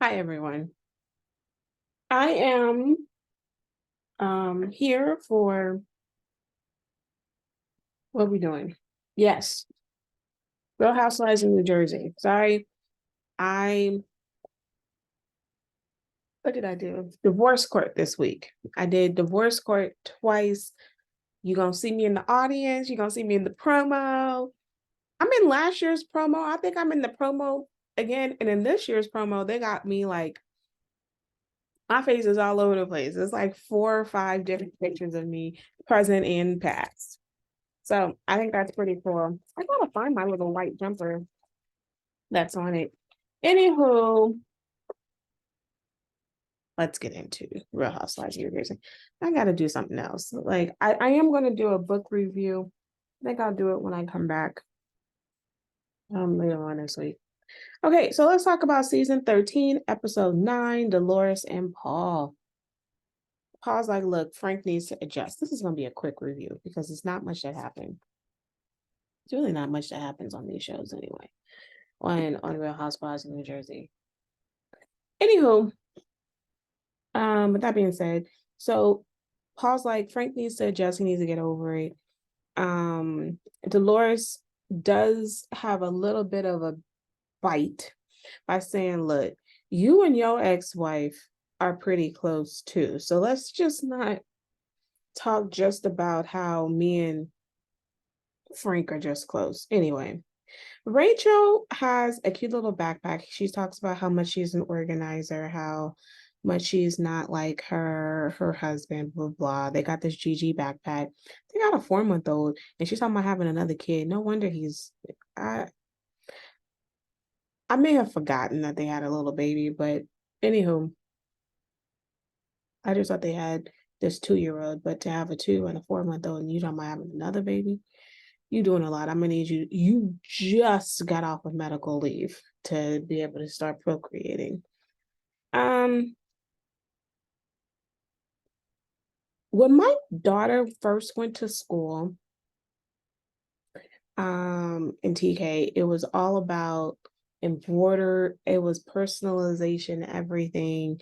Hi, everyone. I am here for what are we doing? Yes, Real Housewives in New Jersey. Sorry, I what did I do? Divorce court this week. I did divorce court twice. You're gonna see me in the audience, you're gonna see me in the promo. I'm in last year's promo. I think I'm in the promo again. And in this year's promo, they got me like my face is all over the place. It's like 4 or 5 different pictures of me, present and past. So I think that's pretty cool. I gotta find my little white jumper that's on it. Anywho, let's get into Real Housewives of New Jersey. I gotta do something else. Like I am gonna do a book review. I think I'll do it when I come back later on this week. Okay, so let's talk about season 13, episode 9, Dolores and Paul. Paul's like, look, Frank needs to adjust. This is gonna be a quick review because it's not much that happened. It's really not much that happens on these shows anyway. On Real Housewives of New Jersey. Anywho, with that being said, so Paul's like, Frank needs to adjust, he needs to get over it. Dolores does have a little bit of a bite by saying, look, you and your ex-wife are pretty close too. So let's just not talk just about how me and Frank are just close. Anyway, Rachel has a cute little backpack. She talks about how much she's an organizer, how much she's not like her husband, blah blah. They got this GG backpack. They got a 4-month old, and she's talking about having another kid. No wonder he's. I may have forgotten that they had a little baby, but anywho, I just thought they had this 2-year-old, but to have a 2 and a 4-month old, and you talking about having another baby, you doing a lot. I'm gonna need you. You just got off of medical leave to be able to start procreating. Um, when my daughter first went to school, in TK, it was all about embroider, it was personalization, everything.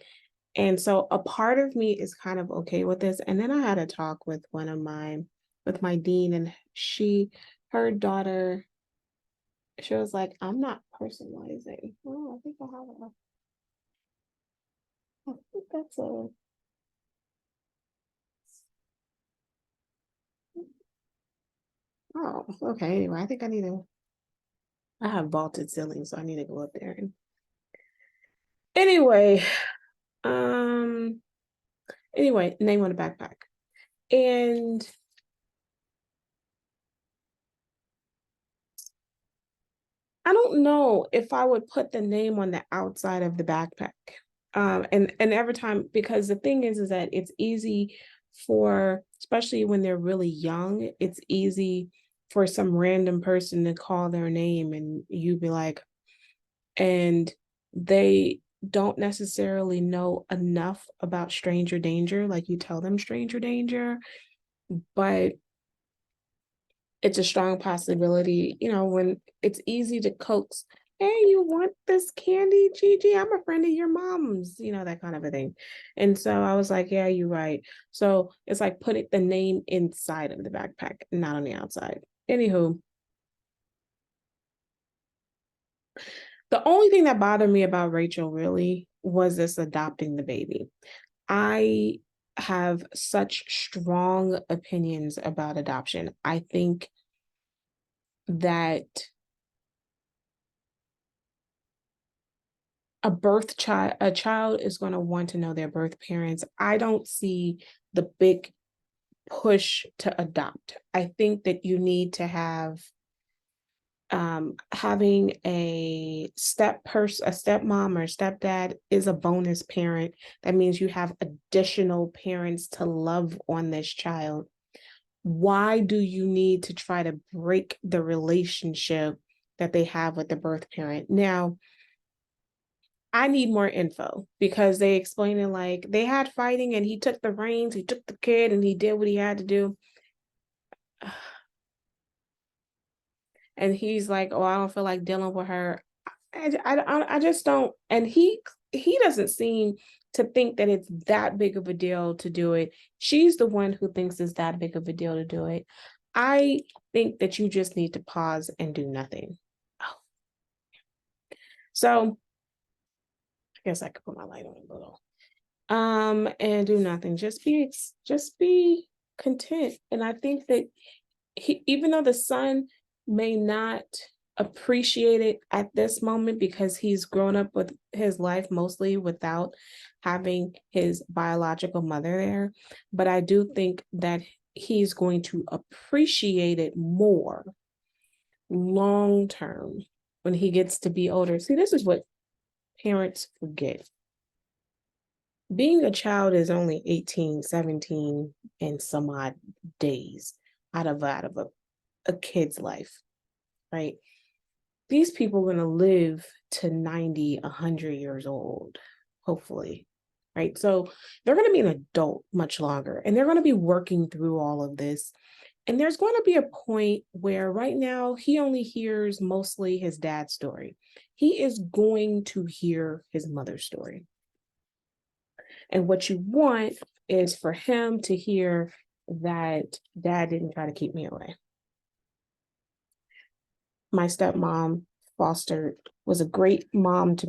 And so a part of me is kind of okay with this. And then I had a talk with with my dean, and her daughter, she was like, I'm not personalizing. Oh, I think I think that's a, oh, okay. Anyway, I think I have vaulted ceilings, so I need to go up there. And anyway, um, name on the backpack. And I don't know if I would put the name on the outside of the backpack. And every time, because the thing is that it's easy for, especially when they're really young, it's easy for some random person to call their name and you be like, and they don't necessarily know enough about stranger danger. Like you tell them stranger danger, but it's a strong possibility, when it's easy to coax, hey, you want this candy, Gigi? I'm a friend of your mom's, that kind of a thing. And so I was like, yeah, you're right. So it's like putting the name inside of the backpack, not on the outside. Anywho, the only thing that bothered me about Rachel really was this adopting the baby. I have such strong opinions about adoption. I think that a child is going to want to know their birth parents. I don't see the big push to adopt. I think that you need to have having a stepmom or stepdad is a bonus parent. That means you have additional parents to love on this child. Why do you need to try to break the relationship that they have with the birth parent? Now, I need more info because they explain it like they had fighting and he took the reins, he took the kid and he did what he had to do. And he's like, oh, I don't feel like dealing with her. I just don't, and he doesn't seem to think that it's that big of a deal to do it. She's the one who thinks it's that big of a deal to do it. I think that you just need to pause and do nothing. Oh, so I guess I could put my light on a little. And do nothing. Just be content. And I think that even though the son may not appreciate it at this moment because he's grown up with his life mostly without having his biological mother there, but I do think that he's going to appreciate it more long term when he gets to be older. See, this is what parents forget. Being a child is only 18, 17, and some odd days out of a kid's life, right? These people are going to live to 90, 100 years old, hopefully, right? So they're going to be an adult much longer, and they're going to be working through all of this. And there's going to be a point where right now he only hears mostly his dad's story. He is going to hear his mother's story. And what you want is for him to hear that dad didn't try to keep me away. My stepmom fostered was a great mom to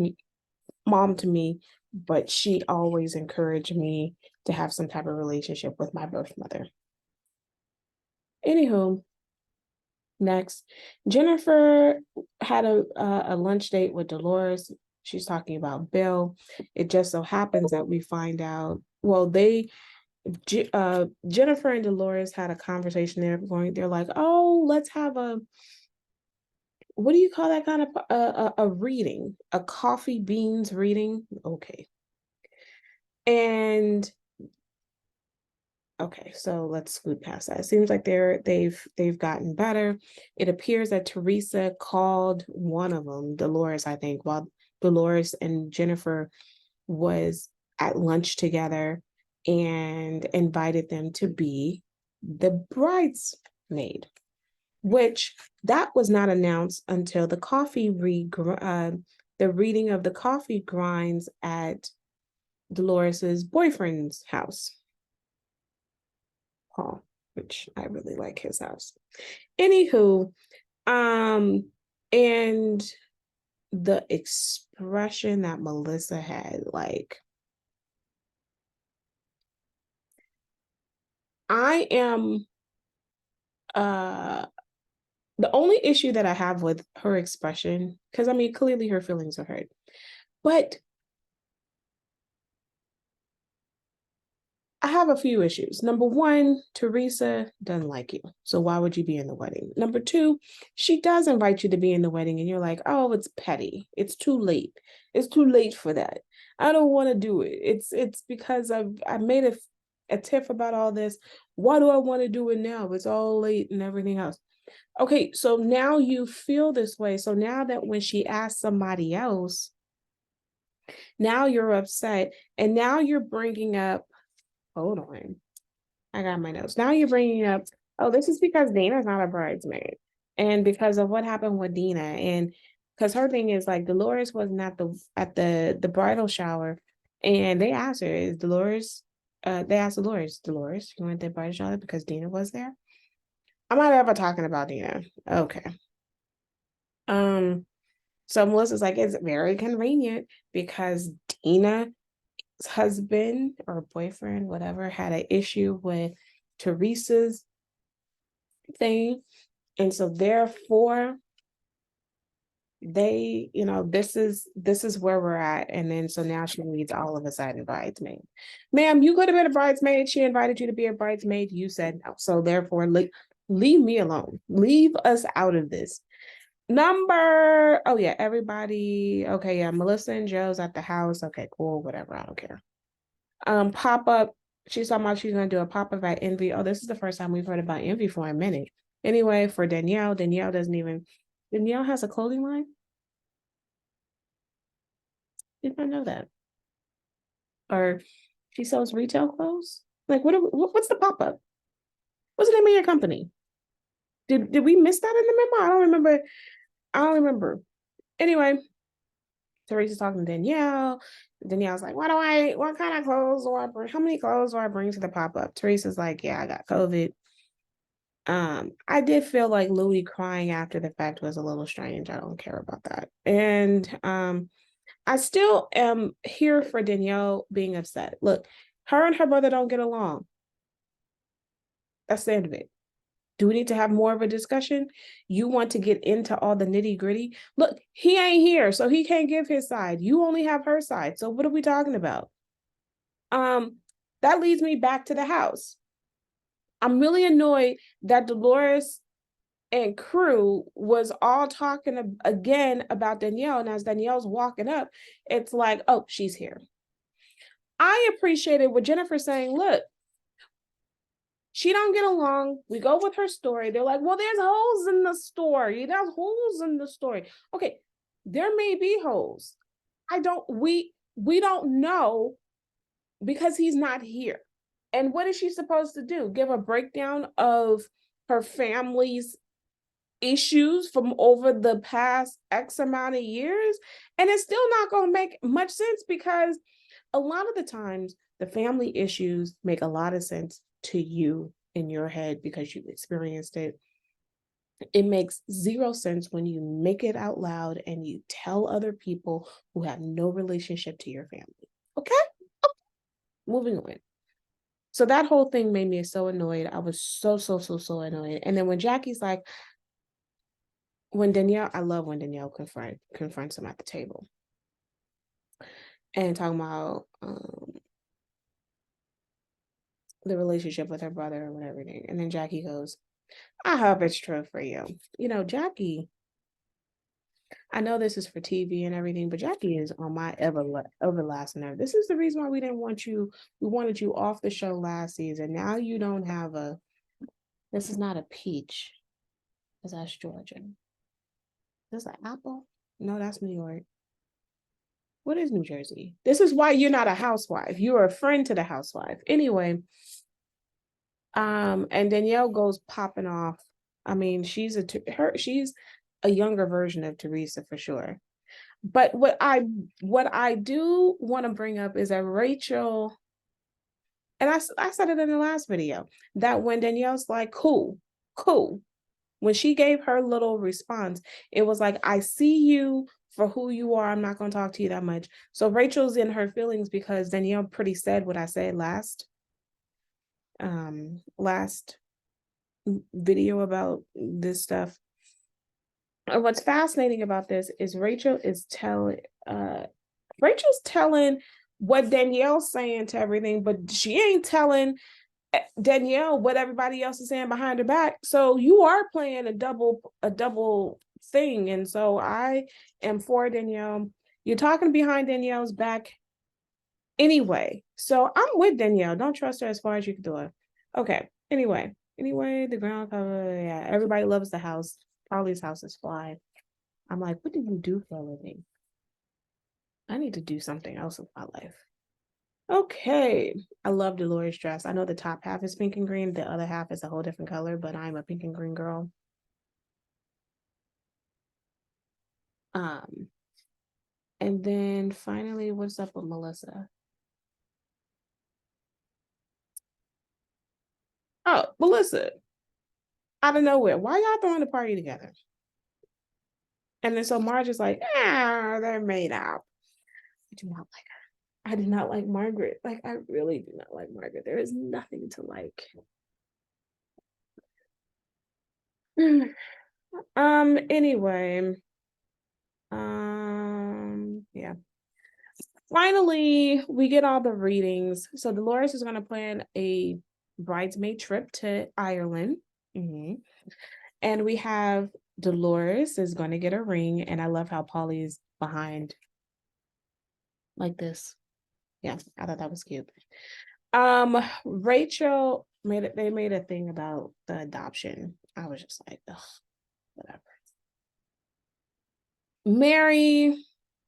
me, but she always encouraged me to have some type of relationship with my birth mother. Anywho, next, Jennifer had a lunch date with Dolores. She's talking about Bill. It just so happens that we find out, well, Jennifer and Dolores had a conversation. They're like, oh, let's have what do you call that kind of a reading, a coffee beans reading? Okay. And okay, so let's scoot past that. It seems like they've gotten better. It appears that Teresa called one of them, Dolores, I think, while Dolores and Jennifer was at lunch together and invited them to be the bridesmaid, which that was not announced until the reading of the coffee grinds at Dolores's boyfriend's house, Paul, which I really like his house. Anywho, and the expression that Melissa had, like, I am the only issue that I have with her expression, because I mean, clearly her feelings are hurt, but I have a few issues. Number one, Teresa doesn't like you. So why would you be in the wedding? Number two, she does invite you to be in the wedding and you're like, oh, it's petty. It's too late. It's too late for that. I don't want to do it. It's because I made a tiff about all this. Why do I want to do it now? It's all late and everything else. Okay, so now you feel this way. So now that when she asks somebody else, now you're upset. And now you're bringing up, hold on, I got my notes. Now you're bringing up, oh, this is because Dana's not a bridesmaid. And because of what happened with Dina. And because her thing is like Dolores wasn't at the bridal shower. And they asked her, is Dolores, they asked Dolores, you went to the bridal shower because Dina was there? I'm not ever talking about Dina. Okay. So Melissa's like, it's very convenient because Dina's husband or boyfriend, whatever, had an issue with Teresa's thing. And so therefore they, this is where we're at. And then so now she needs all of a sudden bridesmaid. Ma'am, you could have been a bridesmaid. She invited you to be a bridesmaid. You said no. So therefore, leave me alone. Leave us out of this. Oh yeah, everybody. Okay, yeah, Melissa and Joe's at the house. Okay, cool, whatever. I don't care. Pop-up. She's talking about she's gonna do a pop-up at Envy. Oh, this is the first time we've heard about Envy for a minute. Anyway, for Danielle Danielle has a clothing line. Did not know that. Or she sells retail clothes. Like, what's the pop-up? What's the name of your company? Did we miss that in the memo? I don't remember. Anyway, Teresa's talking to Danielle. Danielle's like, what kind of clothes do I bring? How many clothes do I bring to the pop-up? Teresa's like, yeah, I got COVID. I did feel like Louis crying after the fact was a little strange. I don't care about that. And I still am here for Danielle being upset. Look, her and her brother don't get along. That's the end of it. Do we need to have more of a discussion? You want to get into all the nitty gritty? Look, he ain't here, so he can't give his side. You only have her side. So what are we talking about? That leads me back to the house. I'm really annoyed that Dolores and crew was all talking again about Danielle. And as Danielle's walking up, it's like, oh, she's here. I appreciated what Jennifer saying, look, she don't get along. We go with her story. They're like, well, there's holes in the story. There's holes in the story. Okay, there may be holes. We don't know because he's not here. And what is she supposed to do? Give a breakdown of her family's issues from over the past X amount of years? And it's still not going to make much sense because a lot of the times the family issues make a lot of sense to you in your head because you experienced it. It makes zero sense when you make it out loud and you tell other people who have no relationship to your family. Okay? Moving on. So that whole thing made me so annoyed. I was so annoyed. And then when Jackie's like, I love when Danielle confronts him at the table and talking about the relationship with her brother and everything. And then Jackie goes, I hope it's true for you. You know, Jackie, I know this is for TV and everything, but Jackie is on my everlasting nerve. This is the reason why we didn't want you. We wanted you off the show last season. Now you don't have this is not a peach. Because that's Georgia. This is an apple? No, that's New York. What is New Jersey? This is why you're not a housewife. You're a friend to the housewife. Anyway, and Danielle goes popping off. I mean, she's a younger version of Teresa for sure. But what I do want to bring up is that Rachel, and I said it in the last video, that when Danielle's like, cool, when she gave her little response, it was like, I see you for who you are. I'm not going to talk to you that much. So Rachel's in her feelings because Danielle pretty said what I said last video about this stuff. And what's fascinating about this is Rachel's telling what Danielle's saying to everything, but she ain't telling Danielle what everybody else is saying behind her back. So you are playing a double thing. And so I am for Danielle. You're talking behind Danielle's back anyway. So I'm with Danielle. Don't trust her as far as you can do it. Okay. Anyway, the ground cover. Yeah, everybody loves the house. Polly's house is fly. I'm like, what do you do for a living? I need to do something else with my life. Okay. I love Dolores' dress. I know the top half is pink and green. The other half is a whole different color, but I'm a pink and green girl. And then finally, what's up with Melissa? Oh, Melissa. Out of nowhere. Why y'all throwing a party together? And then so Marge is like, they're made out. I do not like her. I do not like Margaret. Like, I really do not like Margaret. There is nothing to like. Anyway. Yeah. Finally, we get all the readings. So Dolores is going to plan a bridesmaid trip to Ireland. Mm-hmm. And we have Dolores is going to get a ring. And I love how Polly's behind like this. Yeah, I thought that was cute. Rachel they made a thing about the adoption. I was just like, ugh, whatever.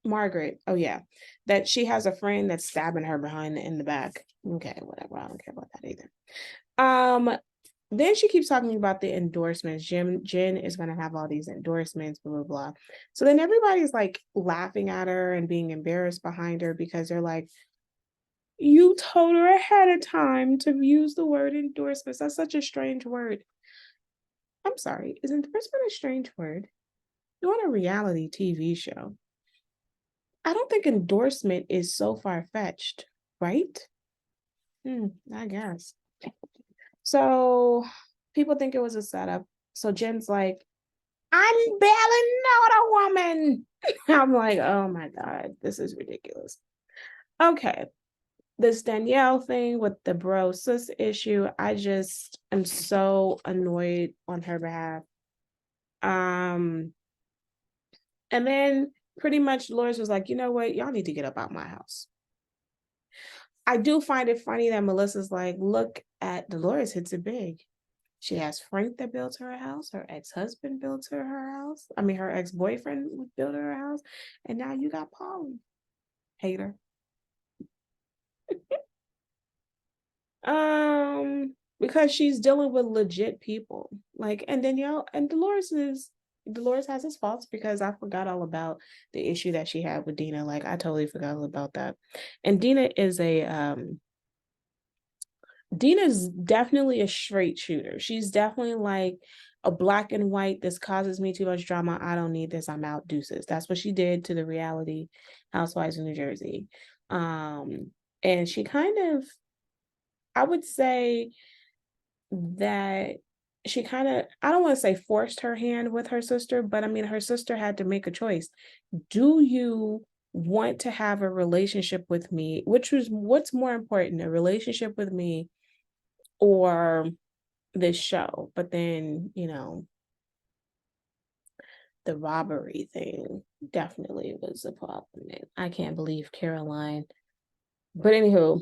Margaret, oh yeah, that she has a friend that's stabbing her behind in the back. Okay, whatever. I don't care about that either. then she keeps talking about the endorsements. Jen is going to have all these endorsements, blah, blah, blah. So then everybody's like laughing at her and being embarrassed behind her because they're like, you told her ahead of time to use the word endorsements. That's such a strange word. I'm sorry. Is endorsement a strange word? You're on a reality TV show. I don't think endorsement is so far fetched, right? I guess. So people think it was a setup. So Jen's like, I'm barely not a woman. I'm like, oh my God, this is ridiculous. Okay. This Danielle thing with the bro sis issue, I just am so annoyed on her behalf. And then pretty much Dolores was like, you know what, y'all need to get up out my house. I do find it funny that Melissa's like, look at Dolores hits it big. She has Frank that built her a house. Her ex-husband built her house. I mean, her ex-boyfriend built her a house. And now you got Polly. Hater. Because she's dealing with legit people. Like, and Danielle and Dolores has his faults because I forgot all about the issue that she had with Dina. Like, I totally forgot all about that. And Dina's definitely a straight shooter. She's definitely like a black and white. This causes me too much drama. I don't need this. I'm out. Deuces. That's what she did to the reality Housewives of New Jersey. And she kind of, I would say that she kind of, I don't want to say forced her hand with her sister, but I mean, her sister had to make a choice. Do you want to have a relationship with me? Which was what's more important, a relationship with me or this show? But then, the robbery thing definitely was a problem. I can't believe Caroline. But anywho,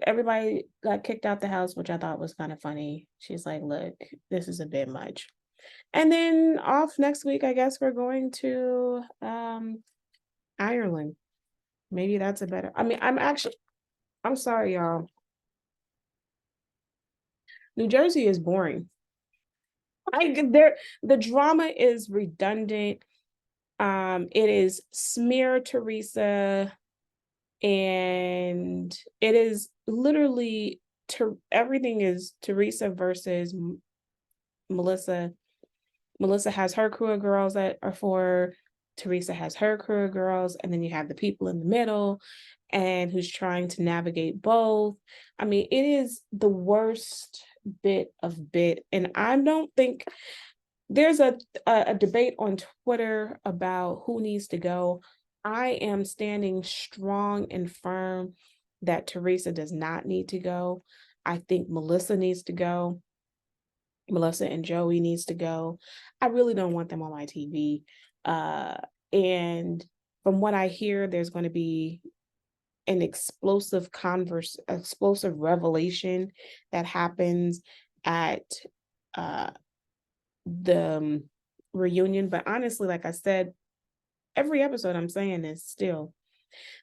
everybody got kicked out the house, which I thought was kind of funny. She's like, look, this is a bit much. And then off next week, I guess we're going to Ireland. Maybe that's a better. I mean, I'm sorry, y'all. New Jersey is boring. The drama is redundant. It is smear Teresa, and it is literally everything is Teresa versus Melissa. Melissa has her crew of girls that are for her. Teresa has her crew of girls, and then you have the people in the middle and who's trying to navigate both. I mean, it is the worst bit of bit. And I don't think there's a debate on Twitter about who needs to go. I am standing strong and firm that Teresa does not need to go. I think Melissa needs to go. Melissa and Joey needs to go. I really don't want them on my TV. And from what I hear, there's going to be an explosive revelation that happens at the reunion. But honestly, like I said, every episode I'm saying is still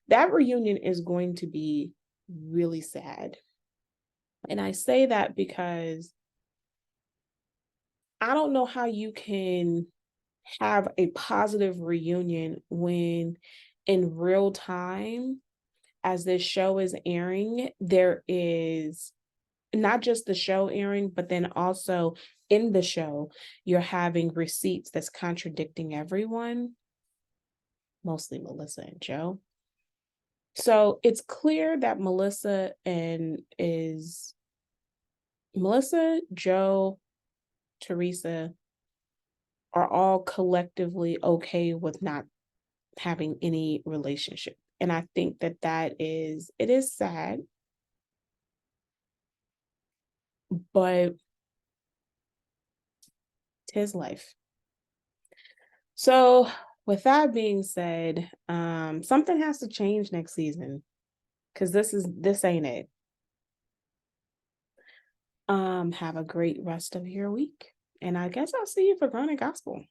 that reunion is going to be really sad. And I say that because I don't know how you can have a positive reunion when in real time, as this show is airing, there is not just the show airing, but then also in the show, you're having receipts that's contradicting everyone, mostly Melissa and Joe. So it's clear that Melissa, Joe, Teresa are all collectively okay with not having any relationship. And I think it is sad, but tis life. So with that being said, something has to change next season because this ain't it. Have a great rest of your week. And I guess I'll see you for Grown and Gospel.